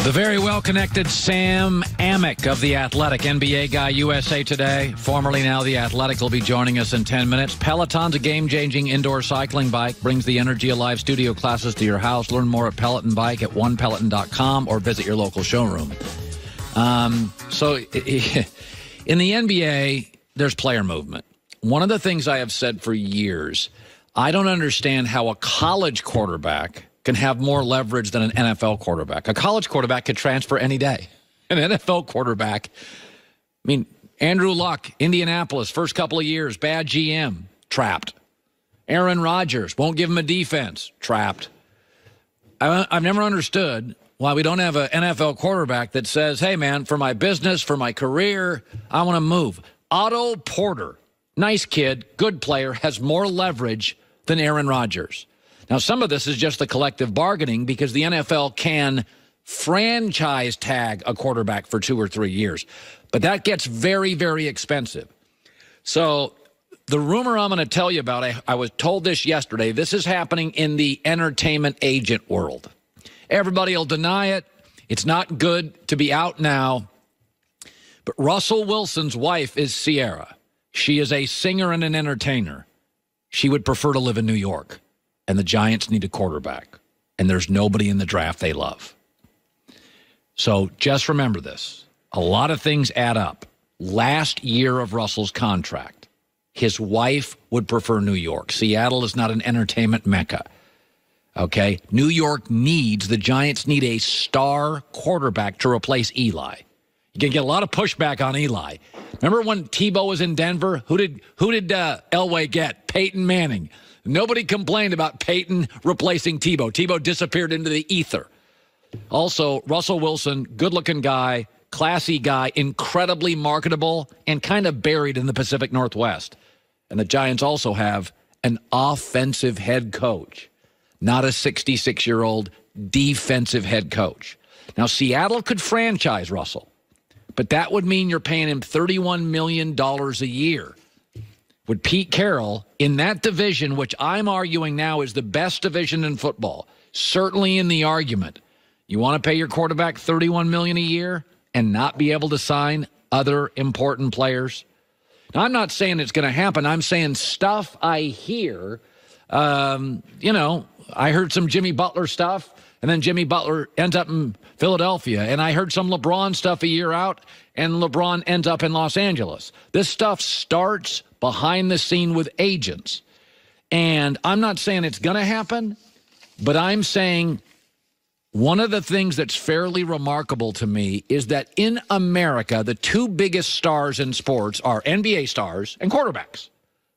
The very well-connected Sam Amick of The Athletic, NBA guy, USA Today, formerly now The Athletic, will be joining us in 10 minutes. Peloton's a game-changing indoor cycling bike, brings the Energy Alive studio classes to your house. Learn more at Peloton Bike at onepeloton.com or visit your local showroom. So in the NBA, there's player movement. One of the things I have said for years, I don't understand how a college quarterback can have more leverage than an NFL quarterback. A college quarterback could transfer any day. An NFL quarterback, I mean, Andrew Luck, Indianapolis, first couple of years, bad GM, trapped. Aaron Rodgers, won't give him a defense, trapped. I've never understood why we don't have an NFL quarterback that says, hey, man, for my business, for my career, I want to move. Otto Porter, nice kid, good player, has more leverage than Aaron Rodgers. Now, some of this is just the collective bargaining because the NFL can franchise tag a quarterback for 2 or 3 years. But that gets very, very expensive. So the rumor I'm going to tell you about, I was told this yesterday, this is happening in the entertainment agent world. Everybody will deny it. It's not good to be out now. But Russell Wilson's wife is Ciara. She is a singer and an entertainer. She would prefer to live in New York. And the Giants need a quarterback. And there's nobody in the draft they love. So just remember this. A lot of things add up. Last year of Russell's contract, his wife would prefer New York. Seattle is not an entertainment mecca. Okay? New York the Giants need a star quarterback to replace Eli. You can get a lot of pushback on Eli. Remember when Tebow was in Denver? Who did Elway get? Peyton Manning. Nobody complained about Peyton replacing Tebow. Tebow disappeared into the ether. Also, Russell Wilson, good-looking guy, classy guy, incredibly marketable, and kind of buried in the Pacific Northwest. And the Giants also have an offensive head coach, not a 66-year-old defensive head coach. Now, Seattle could franchise Russell, but that would mean you're paying him $31 million a year. Would Pete Carroll, in that division, which I'm arguing now is the best division in football, certainly in the argument, you want to pay your quarterback $31 million a year and not be able to sign other important players? Now, I'm not saying it's going to happen. I'm saying stuff I hear. I heard some Jimmy Butler stuff, and then Jimmy Butler ends up in Philadelphia. And I heard some LeBron stuff a year out, and LeBron ends up in Los Angeles. This stuff starts behind the scene with agents. And I'm not saying it's going to happen, but I'm saying one of the things that's fairly remarkable to me is that in America, the two biggest stars in sports are NBA stars and quarterbacks.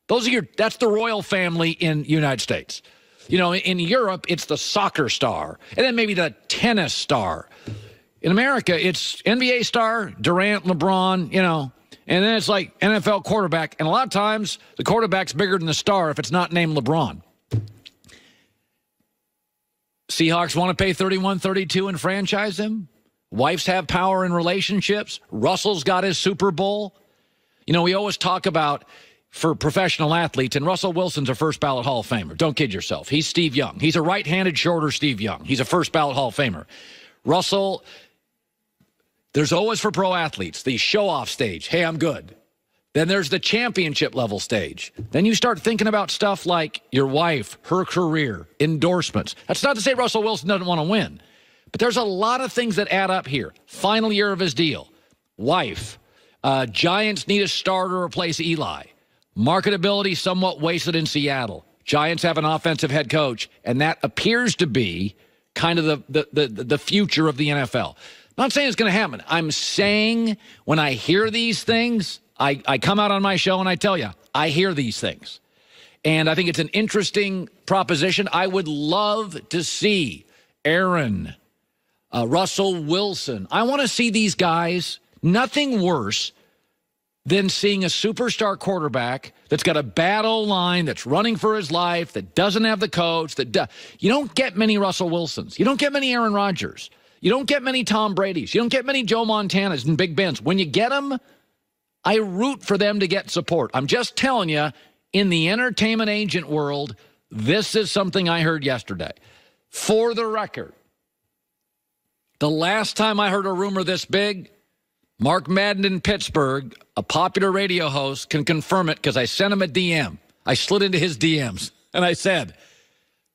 That's the royal family in the United States. You know, in Europe, it's the soccer star, and then maybe the tennis star. In America, it's NBA star, Durant, LeBron, and then it's like NFL quarterback. And a lot of times, the quarterback's bigger than the star if it's not named LeBron. Seahawks want to pay $31-32 and franchise him. Wives have power in relationships. Russell's got his Super Bowl. We always talk about, for professional athletes, and Russell Wilson's a first-ballot Hall of Famer. Don't kid yourself. He's Steve Young. He's a right-handed, shorter Steve Young. He's a first-ballot Hall of Famer. Russell, there's always for pro athletes the show-off stage. Hey, I'm good. Then there's the championship-level stage. Then you start thinking about stuff like your wife, her career, endorsements. That's not to say Russell Wilson doesn't want to win, but there's a lot of things that add up here. Final year of his deal. Wife. Giants need a star to replace Eli. Marketability somewhat wasted in Seattle. Giants have an offensive head coach, and that appears to be kind of the future of the NFL. I'm not saying it's going to happen. I'm saying when I hear these things, I come out on my show and I tell you, I hear these things. And I think it's an interesting proposition. I would love to see Aaron, Russell Wilson. I want to see these guys. Nothing worse than seeing a superstar quarterback that's got a bad O-line, that's running for his life, that doesn't have the coach. You don't get many Russell Wilsons. You don't get many Aaron Rodgers. You don't get many Tom Bradys. You don't get many Joe Montanas and Big Bens. When you get them, I root for them to get support. I'm just telling you, in the entertainment agent world, this is something I heard yesterday. For the record, The last time I heard a rumor this big, Mark Madden in Pittsburgh, a popular radio host, can confirm it because I sent him a DM. I slid into his DMs, and I said,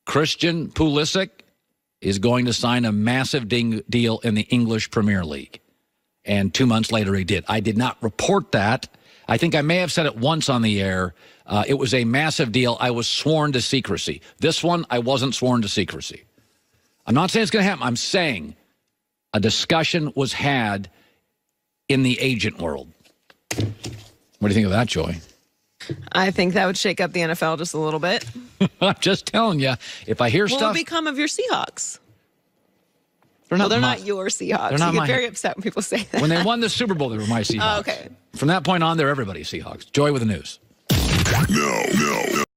Christian Pulisic is going to sign a massive deal in the English Premier League. And 2 months later, he did. I did not report that. I think I may have said it once on the air. It was a massive deal. I was sworn to secrecy. This one, I wasn't sworn to secrecy. I'm not saying it's going to happen. I'm saying a discussion was had in the agent world. What do you think of that, Joy? I think that would shake up the NFL just a little bit. I'm just telling you, if I hear What stuff... will become of your Seahawks? They're not, not your Seahawks. They're not you get very upset when people say that. When they won the Super Bowl, they were my Seahawks. Oh, okay. From that point on, they're everybody's Seahawks. Joy with the news. No.